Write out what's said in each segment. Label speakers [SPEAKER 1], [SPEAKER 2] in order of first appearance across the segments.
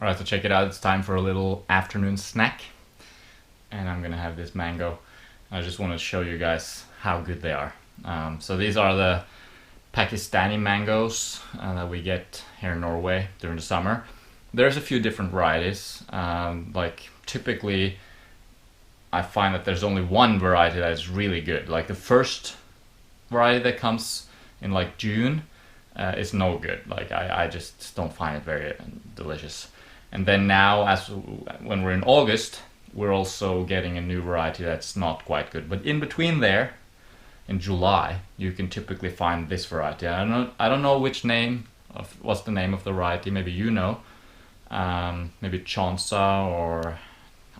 [SPEAKER 1] Alright, so check it out. It's time for a little afternoon snack. And I'm gonna have this mango. I just want to show you guys how good they are. So these are the Pakistani mangoes that we get here in Norway during the summer. There's a few different varieties. Like typically I find that there's only one variety that is really good. Like the first variety that comes in like June is no good. Like I just don't find it very delicious. And then now, when we're in August, we're also getting a new variety that's not quite good. But in between there, in July, you can typically find this variety. I don't know what's the name of the variety. Maybe you know. Maybe Chansa or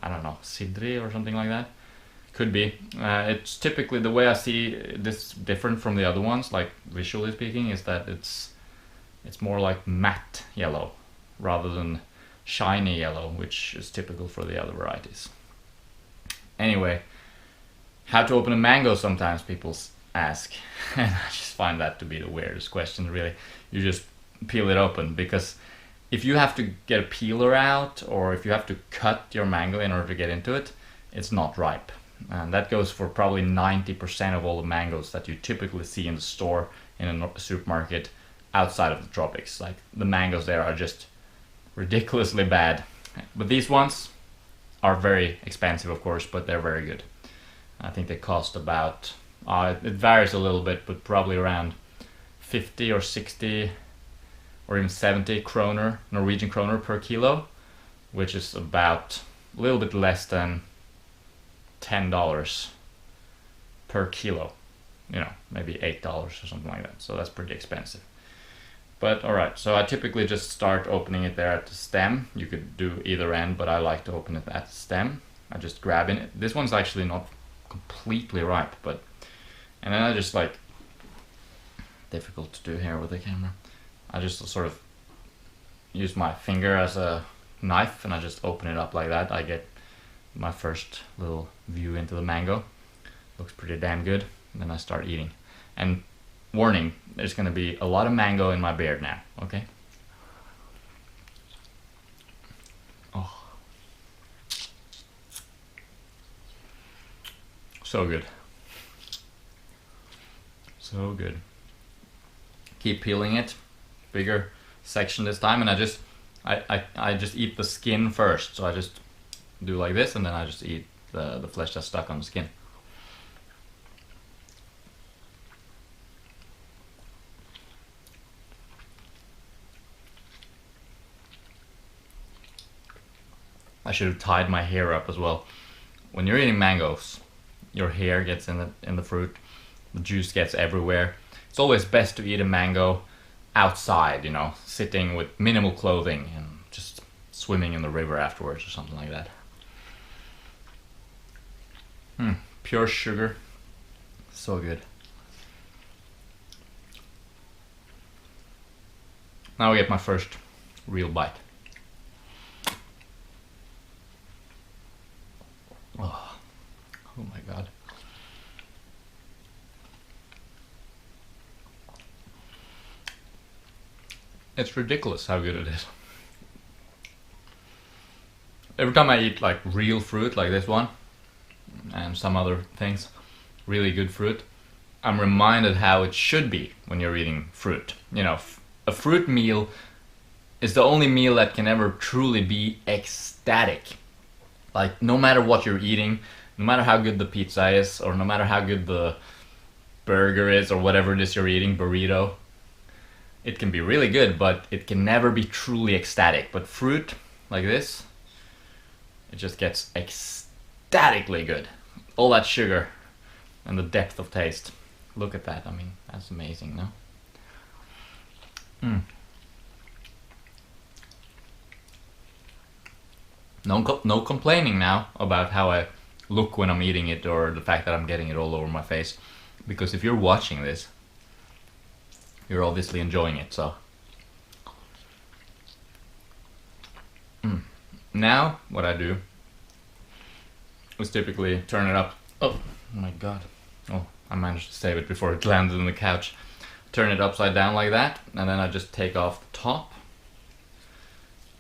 [SPEAKER 1] I don't know, Sidri or something like that. Could be. It's typically, the way I see this different from the other ones, like visually speaking, is that it's more like matte yellow rather than shiny yellow, which is typical for the other varieties. Anyway, how to open a mango, sometimes people ask, and I just find that to be the weirdest question, really. You just peel it open, because if you have to get a peeler out, or if you have to cut your mango in order to get into it, it's not ripe. And that goes for probably 90% of all the mangoes that you typically see in the store, in a supermarket, outside of the tropics. Like, the mangoes there are just ridiculously bad. But these ones are very expensive, of course, but they're very good. I think they cost about, it varies a little bit, but probably around 50 or 60 or even 70 kroner, Norwegian kroner per kilo, which is about a little bit less than $10 per kilo. You know, maybe $8 or something like that. So that's pretty expensive. But alright, so I typically just start opening it there at the stem. You could do either end, but I like to open it at the stem. I just grab in it. This one's actually not completely ripe, but... And then I just like... Difficult to do here with the camera. I just sort of use my finger as a knife, and I just open it up like that. I get my first little view into the mango. Looks pretty damn good. And then I start eating. And warning, there's gonna be a lot of mango in my beard now, okay? Oh. So good. So good. Keep peeling it. Bigger section this time, and I just eat the skin first. So I just do like this, and then I just eat the flesh that's stuck on the skin. I should have tied my hair up as well. When you're eating mangoes, your hair gets in the fruit, the juice gets everywhere. It's always best to eat a mango outside, you know, sitting with minimal clothing and just swimming in the river afterwards or something like that. Pure sugar, so good. Now I get my first real bite. Oh my god. It's ridiculous how good it is. Every time I eat like real fruit like this one, and some other things, really good fruit, I'm reminded how it should be when you're eating fruit. You know, a fruit meal is the only meal that can ever truly be ecstatic. Like, no matter what you're eating, no matter how good the pizza is, or no matter how good the burger is, or whatever it is you're eating, burrito, it can be really good, but it can never be truly ecstatic. But fruit, like this, it just gets ecstatically good. All that sugar and the depth of taste. Look at that, I mean, that's amazing, no? No complaining now about how I look when I'm eating it, or the fact that I'm getting it all over my face. Because if you're watching this, you're obviously enjoying it, so. Now, what I do is typically turn it up. Oh my god. Oh, I managed to save it before it landed on the couch. Turn it upside down like that, and then I just take off the top.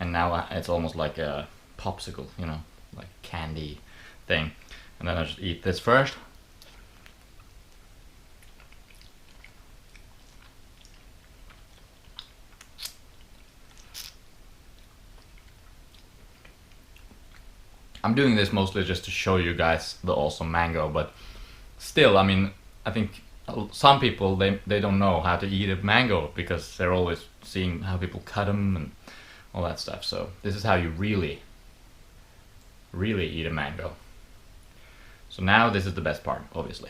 [SPEAKER 1] and now it's almost like a popsicle, you know, like candy thing. And then I just eat this first. I'm doing this mostly just to show you guys the awesome mango, but still, I mean, I think some people, they don't know how to eat a mango because they're always seeing how people cut them and all that stuff. So this is how you really eat a mango. So now this is the best part, obviously.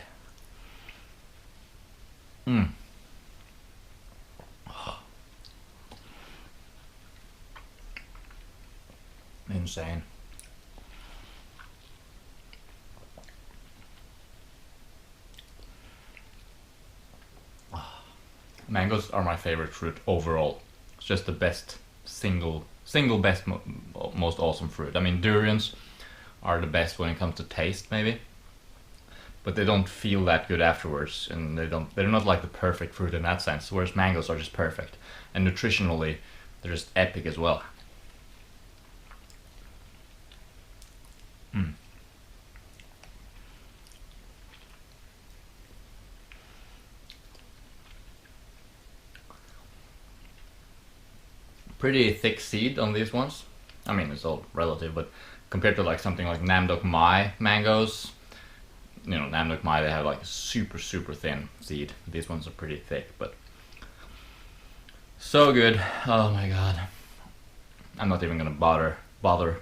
[SPEAKER 1] Insane. Mangoes are my favorite fruit overall. It's just the best single best most awesome fruit. I mean, durians are the best when it comes to taste, maybe, but they don't feel that good afterwards, and they're not like the perfect fruit in that sense. Whereas mangoes are just perfect, and nutritionally, they're just epic as well. Pretty thick seed on these ones. I mean, it's all relative, but compared to like something like Nam Dok Mai mangoes, you know, Nam Dok Mai, they have like a super thin seed. These ones are pretty thick, but so good. Oh my god. I'm not even gonna bother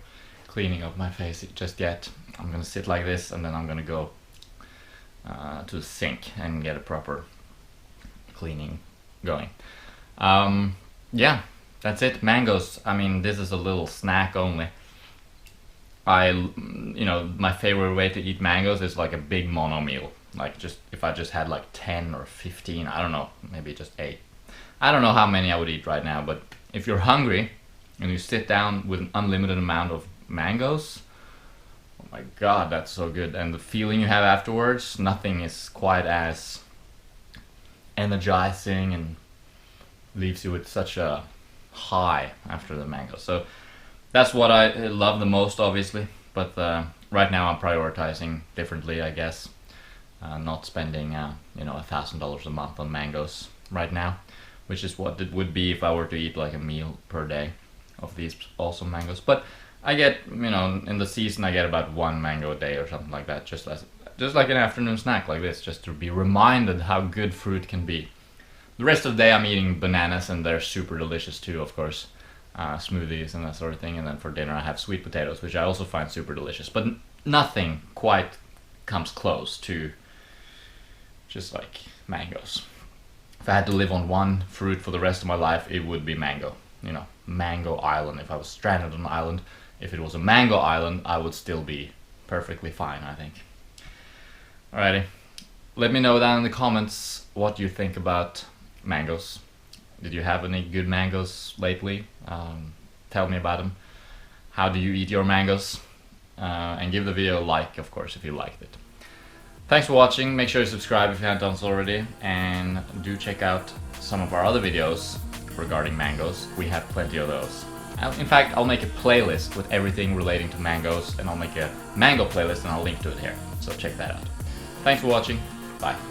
[SPEAKER 1] cleaning up my face just yet. I'm gonna sit like this, and then I'm gonna go to the sink and get a proper cleaning going. Yeah, that's it. Mangoes. I mean, this is a little snack only. You know, my favorite way to eat mangoes is like a big mono meal. Like, just if I just had like 10 or 15, I don't know, maybe just 8. I don't know how many I would eat right now, but if you're hungry and you sit down with an unlimited amount of mangoes, oh my god, that's so good. And the feeling you have afterwards, nothing is quite as energizing and leaves you with such a high after the mango. So that's what I love the most, obviously, but right now I'm prioritizing differently, I guess. Not spending you know, $1,000 a month on mangoes right now, which is what it would be if I were to eat like a meal per day of these awesome mangoes. But I get, you know, in the season I get about 1 mango a day or something like that, just like an afternoon snack like this, just to be reminded how good fruit can be. The rest of the day I'm eating bananas, and they're super delicious too, of course. Smoothies and that sort of thing. And then for dinner I have sweet potatoes, which I also find super delicious. But nothing quite comes close to just like mangoes. If I had to live on one fruit for the rest of my life, it would be mango. You know, mango island. If I was stranded on an island, if it was a mango island, I would still be perfectly fine, I think. Alrighty. Let me know down in the comments what you think about mangoes. Did you have any good mangoes lately? Tell me about them. How do you eat your mangoes? And give the video a like, of course, if you liked it. Thanks for watching. Make sure you subscribe if you haven't done so already, and do check out some of our other videos regarding mangoes. We have plenty of those. In fact, I'll make a playlist with everything relating to mangoes, and I'll make a mango playlist and I'll link to it here. So check that out. Thanks for watching. Bye.